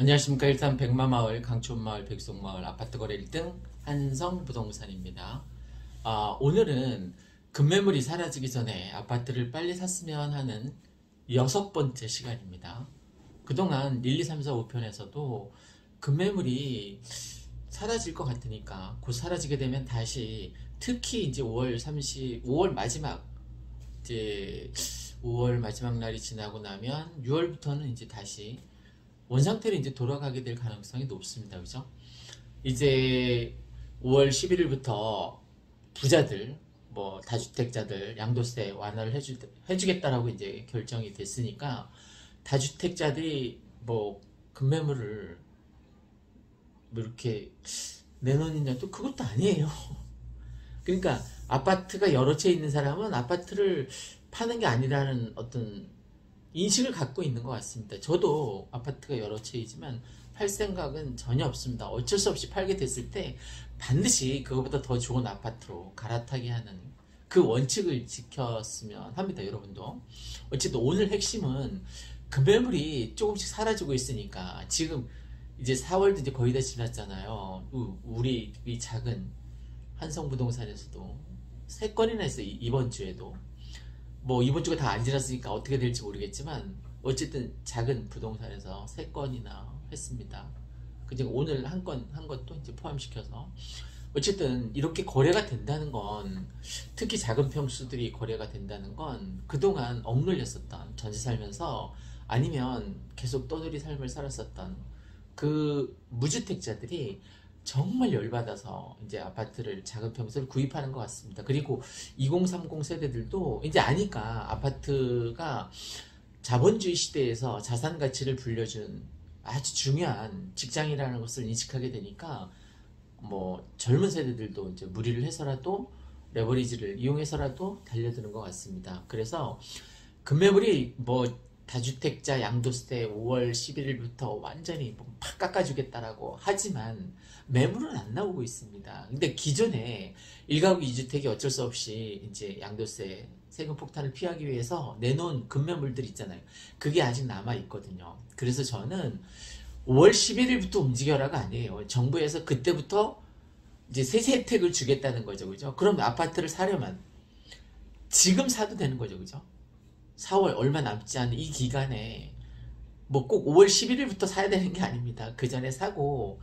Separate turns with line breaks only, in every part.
안녕하십니까. 일산 백마마을, 강촌마을, 백송마을 아파트 거래 1등 한성부동산입니다. 오늘은 급매물이 사라지기 전에 아파트를 빨리 샀으면 하는 6번째 시간입니다. 그동안 1, 2, 3, 4, 5편에서도 급매물이 사라질 것 같으니까 곧 사라지게 되면 다시 특히 이제 5월 마지막 이제 5월 마지막 날이 지나고 나면 6월부터는 이제 다시 원상태로 이제 돌아가게 될 가능성이 높습니다. 그죠? 이제 5월 11일부터 부자들, 뭐 다주택자들 양도세 완화를 해주겠다라고 이제 결정이 됐으니까 다주택자들이 뭐 급매물을 뭐 이렇게 내놓느냐 또 그것도 아니에요. 그러니까 아파트가 여러 채 있는 사람은 아파트를 파는 게 아니라는 어떤 인식을 갖고 있는 것 같습니다. 저도 아파트가 여러 채이지만 팔 생각은 전혀 없습니다. 어쩔 수 없이 팔게 됐을 때 반드시 그거보다 더 좋은 아파트로 갈아타게 하는 그 원칙을 지켰으면 합니다. 여러분도. 어쨌든 오늘 핵심은 급매물이 조금씩 사라지고 있으니까 지금 이제 4월도 이제 거의 다 지났잖아요. 우리 이 작은 한성부동산에서도 3건이나 했어요. 이번 주에도. 뭐 이번 주가 다 안 지났으니까 어떻게 될지 모르겠지만 어쨌든 작은 부동산에서 3건이나 했습니다. 그중 오늘 한 것도 이제 포함시켜서 어쨌든 이렇게 거래가 된다는 건 특히 작은 평수들이 거래가 된다는 건 그동안 억눌렸었던 전세 살면서 아니면 계속 떠돌이 삶을 살았었던 그 무주택자들이 정말 열받아서 이제 아파트를 작은 평수를 구입하는 것 같습니다. 그리고 2030 세대들도 이제 아니까 아파트가 자본주의 시대에서 자산 가치를 불려준 아주 중요한 직장이라는 것을 인식하게 되니까 뭐 젊은 세대들도 이제 무리를 해서라도 레버리지를 이용해서라도 달려드는 것 같습니다. 그래서 급매물이 뭐 다주택자 양도세 5월 11일부터 완전히 팍 깎아주겠다라고 하지만 매물은 안 나오고 있습니다. 근데 기존에 1가구 2주택이 어쩔 수 없이 이제 양도세 세금 폭탄을 피하기 위해서 내놓은 급매물들 있잖아요. 그게 아직 남아 있거든요. 그래서 저는 5월 11일부터 움직여라가 아니에요. 정부에서 그때부터 이제 세세 혜택을 주겠다는 거죠. 그죠? 그럼 아파트를 사려면 지금 사도 되는 거죠. 그죠? 4월 얼마 남지 않은 이 기간에 뭐 꼭 5월 11일부터 사야 되는 게 아닙니다. 그 전에 사고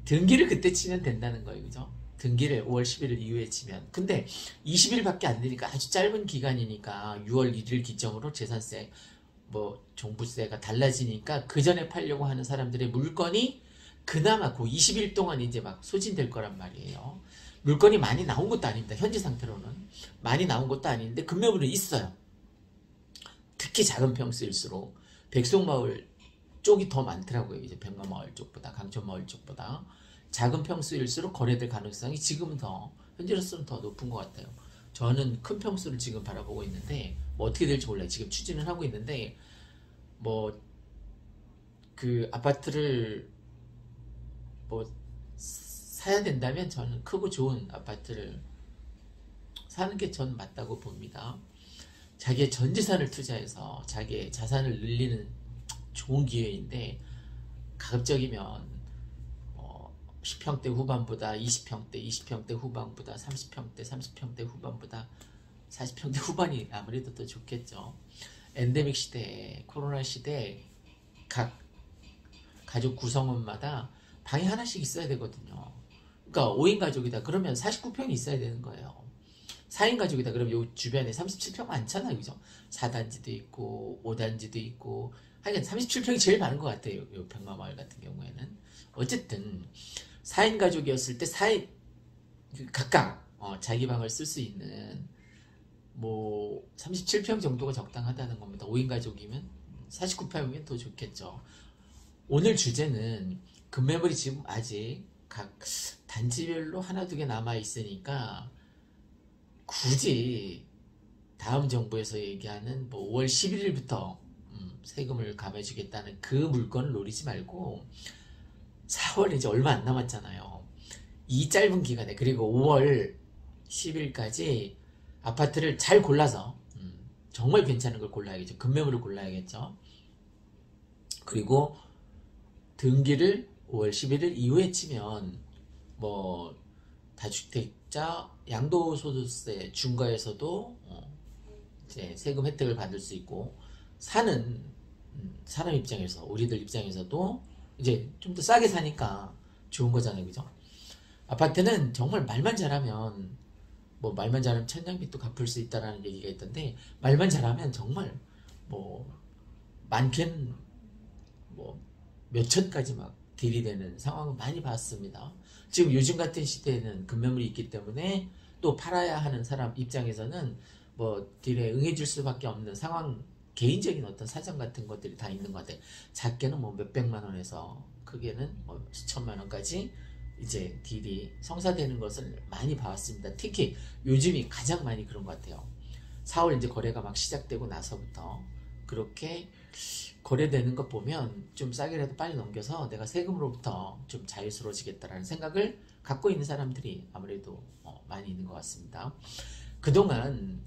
등기를 그때 치면 된다는 거예요. 그죠? 등기를 5월 11일 이후에 치면. 근데 20일밖에 안 되니까 아주 짧은 기간이니까 6월 1일 기점으로 재산세, 뭐 종부세가 달라지니까 그 전에 팔려고 하는 사람들의 물건이 그나마 그 20일 동안 이제 막 소진될 거란 말이에요. 물건이 많이 나온 것도 아닙니다. 현재 상태로는. 많이 나온 것도 아닌데 급매물은 있어요. 특히 작은 평수일수록 백송마을 쪽이 더 많더라고요. 이제 백마마을 쪽보다 강촌마을 쪽보다 작은 평수일수록 거래될 가능성이 지금은 더 현재로서는 더 높은 것 같아요. 저는 큰 평수를 지금 바라보고 있는데 뭐 어떻게 될지 몰라요. 지금 추진을 하고 있는데 뭐 그 아파트를 뭐 사야 된다면 저는 크고 좋은 아파트를 사는 게 저는 맞다고 봅니다. 자기의 전 재산을 투자해서 자기의 자산을 늘리는 좋은 기회인데 가급적이면 10평대 후반보다 20평대, 20평대 후반보다 30평대, 30평대 후반보다 40평대 후반이 아무래도 더 좋겠죠. 엔데믹 시대에 코로나 시대에 각 가족 구성원마다 방이 하나씩 있어야 되거든요. 그러니까 5인 가족이다 그러면 49평이 있어야 되는 거예요. 4인 가족이다 그러면 요 주변에 37평 많잖아요. 그죠? 4단지도 있고 5단지도 있고 하여간 37평이 제일 많은 것 같아요. 요 백마마을 같은 경우에는. 어쨌든 4인 가족이었을 때 4인 각각 자기 방을 쓸 수 있는 뭐 37평 정도가 적당하다는 겁니다. 5인 가족이면 49평이면 더 좋겠죠. 오늘 주제는 급매물이 지금 아직 각 단지별로 하나 두 개 남아 있으니까 굳이 다음 정부에서 얘기하는 뭐 5월 11일부터 세금을 감해주겠다는 그 물건을 노리지 말고 4월 이제 얼마 안 남았잖아요. 이 짧은 기간에 그리고 5월 10일까지 아파트를 잘 골라서 정말 괜찮은 걸 골라야겠죠. 급매물을 골라야겠죠. 그리고 등기를 5월 11일 이후에 치면 뭐 다주택자 양도소득세 중과에서도 이제 세금 혜택을 받을 수 있고, 사는 사람 입장에서, 우리들 입장에서도 이제 좀 더 싸게 사니까 좋은 거잖아요, 그죠? 아파트는 정말 말만 잘하면, 뭐 말만 잘하면 천장빚도 갚을 수 있다라는 얘기가 있던데, 말만 잘하면 정말 뭐 많게는 뭐 몇천까지 막 딜이 되는 상황을 많이 봤습니다. 지금 요즘 같은 시대에는 급매물이 있기 때문에 또 팔아야 하는 사람 입장에서는 뭐 딜에 응해줄 수밖에 없는 상황, 개인적인 어떤 사정 같은 것들이 다 있는 것 같아요. 작게는 뭐 몇백만 원에서 크게는 뭐 수천만 원까지 이제 딜이 성사되는 것을 많이 봐왔습니다. 특히 요즘이 가장 많이 그런 것 같아요. 4월 이제 거래가 막 시작되고 나서부터 그렇게 거래되는 것 보면 좀 싸게라도 빨리 넘겨서 내가 세금으로부터 좀 자유스러워지겠다라는 생각을 갖고 있는 사람들이 아무래도 많이 있는 것 같습니다. 그동안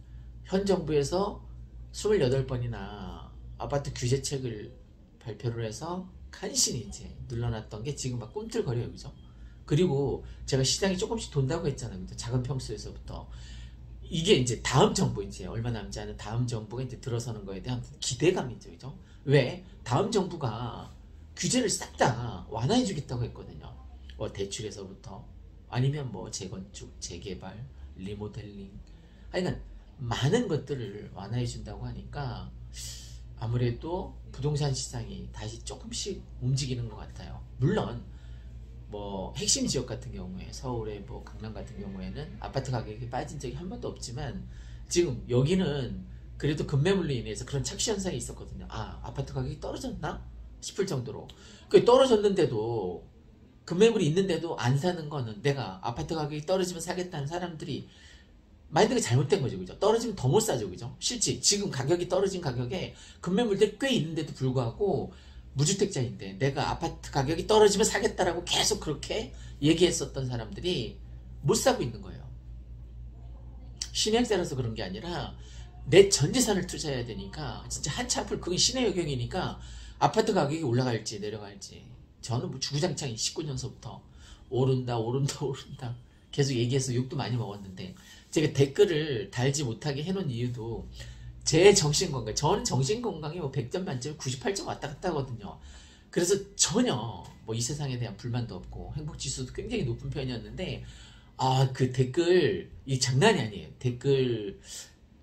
현 정부에서 28번이나 아파트 규제책을 발표를 해서 간신히 이제 눌러놨던 게 지금 막 꿈틀거려요, 그죠? 그리고 제가 시장이 조금씩 돈다고 했잖아요, 그죠? 작은 평수에서부터. 이게 이제 다음 정부, 이제 얼마 남지 않은 다음 정부가 이제 들어서는 거에 대한 기대감이죠, 그죠? 왜? 다음 정부가 규제를 싹 다 완화해 주겠다고 했거든요. 뭐 대출에서부터 아니면 뭐 재건축, 재개발, 리모델링, 하여간 많은 것들을 완화해 준다고 하니까 아무래도 부동산 시장이 다시 조금씩 움직이는 것 같아요. 물론 뭐 핵심 지역 같은 경우에, 서울의 뭐 강남 같은 경우에는 아파트 가격이 빠진 적이 한 번도 없지만, 지금 여기는 그래도 급매물로 인해서 그런 착시 현상이 있었거든요. 아, 아파트 가격이 떨어졌나 싶을 정도로. 그 떨어졌는데도, 급매물이 있는데도 안 사는 거는, 내가 아파트 가격이 떨어지면 사겠다는 사람들이 마인드가 잘못된 거죠, 그죠? 떨어지면 더 못 사죠, 그죠? 실제 지금 가격이 떨어진 가격에 급매물들이 꽤 있는데도 불구하고 무주택자인데 내가 아파트 가격이 떨어지면 사겠다라고 계속 그렇게 얘기했었던 사람들이 못 사고 있는 거예요. 신행세라서 그런 게 아니라 내 전 재산을 투자해야 되니까, 진짜 한치 앞을, 그건 신의 영역이니까 아파트 가격이 올라갈지 내려갈지, 저는 뭐 주구장창 19년서부터 오른다 오른다 오른다 계속 얘기해서 욕도 많이 먹었는데, 제가 댓글을 달지 못하게 해놓은 이유도 제 정신건강, 저는 정신건강이 뭐 100점 만점에 98점 왔다 갔다 하거든요. 그래서 전혀 뭐 이 세상에 대한 불만도 없고 행복지수도 굉장히 높은 편이었는데, 아, 그 댓글, 이 장난이 아니에요. 댓글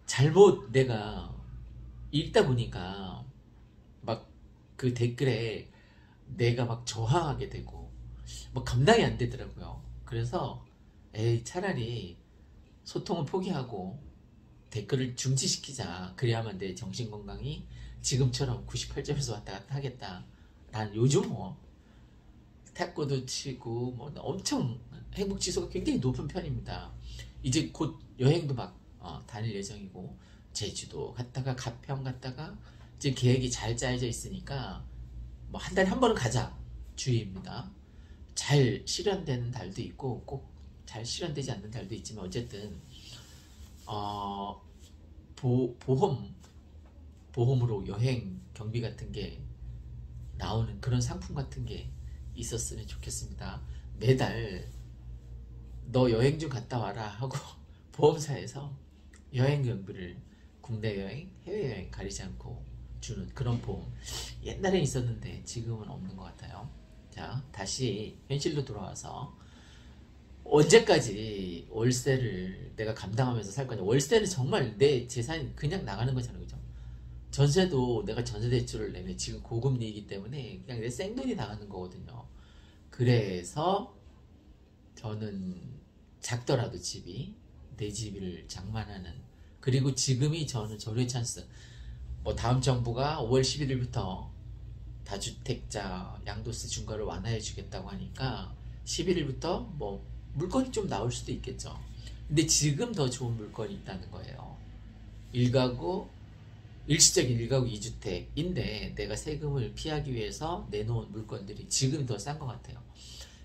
잘못 내가 읽다 보니까 막 그 댓글에 내가 막 저항하게 되고 뭐 감당이 안 되더라고요. 그래서 에이, 차라리 소통을 포기하고 댓글을 중지시키자. 그래야만 내 정신건강이 지금처럼 98점에서 왔다 갔다 하겠다. 난 요즘 뭐 탁구도 치고 뭐 엄청 행복지수가 굉장히 높은 편입니다. 이제 곧 여행도 막 다닐 예정이고, 제주도 갔다가 가평 갔다가 이제 계획이 잘 짜여져 있으니까 뭐 한 달에 한 번은 가자 주의입니다. 잘 실현되는 달도 있고 꼭 잘 실현되지 않는 달도 있지만, 어쨌든 보험으로 여행 경비 같은 게 나오는 그런 상품 같은 게 있었으면 좋겠습니다. 매달 너 여행 좀 갔다 와라 하고 보험사에서 여행 경비를 국내 여행, 해외여행 가리지 않고 주는 그런 보험, 옛날에 있었는데 지금은 없는 것 같아요. 자, 다시 현실로 돌아와서, 언제까지 월세를 내가 감당하면서 살 거냐. 월세는 정말 내 재산이 그냥 나가는 거잖아요, 그죠? 전세도 내가 전세 대출을 내면 지금 고금리이기 때문에 그냥 내 생돈이 나가는 거거든요. 그래서 저는 작더라도 집이, 내 집을 장만하는, 그리고 지금이 저는 절호의 찬스. 뭐 다음 정부가 5월 11일부터 다주택자 양도세 중과를 완화해 주겠다고 하니까 11일부터 뭐 물건이 좀 나올 수도 있겠죠. 근데 지금 더 좋은 물건이 있다는 거예요. 일시적인 1가구 2주택인데 내가 세금을 피하기 위해서 내놓은 물건들이 지금 더 싼 것 같아요.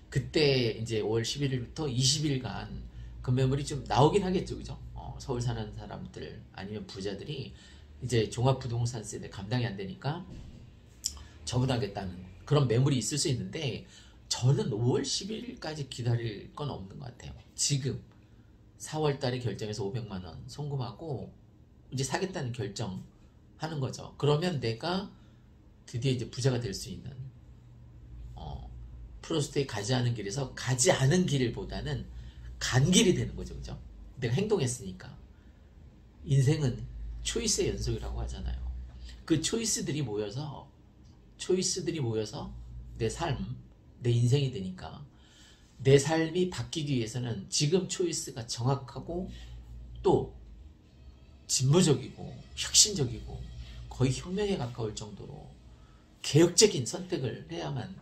그때 이제 5월 11일부터 20일간 급매물이 좀 나오긴 하겠죠, 그죠? 서울 사는 사람들 아니면 부자들이 이제 종합부동산세를 감당이 안 되니까 처분하겠다는 그런 매물이 있을 수 있는데 저는 5월 11일까지 기다릴 건 없는 것 같아요. 지금 4월 달에 결정해서 500만 원 송금하고 이제 사겠다는 결정하는 거죠. 그러면 내가 드디어 이제 부자가 될 수 있는 프로스트에 가지 않은 길에서 가지 않은 길보다는 간 길이 되는 거죠. 그죠? 내가 행동했으니까. 인생은 초이스의 연속이라고 하잖아요. 그 초이스들이 모여서 내 삶, 내 인생이 되니까 내 삶이 바뀌기 위해서는 지금 초이스가 정확하고 또 진보적이고 혁신적이고 거의 혁명에 가까울 정도로 개혁적인 선택을 해야만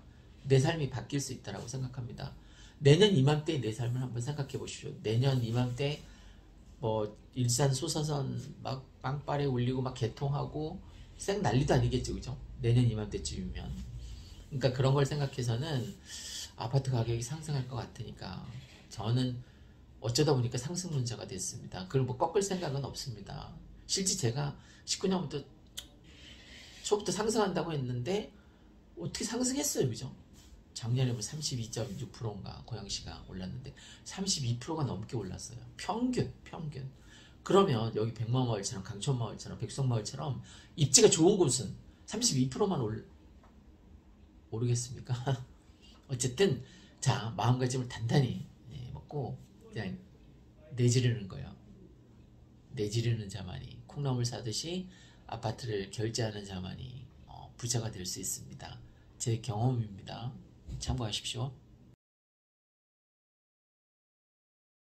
내 삶이 바뀔 수 있다고 생각합니다. 내년 이맘때 내 삶을 한번 생각해 보십시오. 내년 이맘때 뭐 일산 소사선 막 빵빠레 울리고 막 개통하고 쌩 난리도 아니겠죠, 그죠? 내년 이맘때쯤이면. 그러니까 그런 걸 생각해서는 아파트 가격이 상승할 것 같으니까 저는 어쩌다 보니까 상승론자가 됐습니다. 그걸 뭐 꺾을 생각은 없습니다. 실제 제가 19년부터 초부터 상승한다고 했는데 어떻게 상승했어요, 그죠? 작년에 뭐 32.6%인가 고양시가 올랐는데 32%가 넘게 올랐어요. 평균. 그러면 여기 백마마을처럼 강촌마을처럼 백석마을처럼 입지가 좋은 곳은 32%만 오르겠습니까? 어쨌든 자, 마음가짐을 단단히 먹고 그냥 내지르는 거예요. 내지르는 자만이 콩나물 사듯이 아파트를 결제하는 자만이 부자가 될 수 있습니다. 제 경험입니다. 참고하십시오.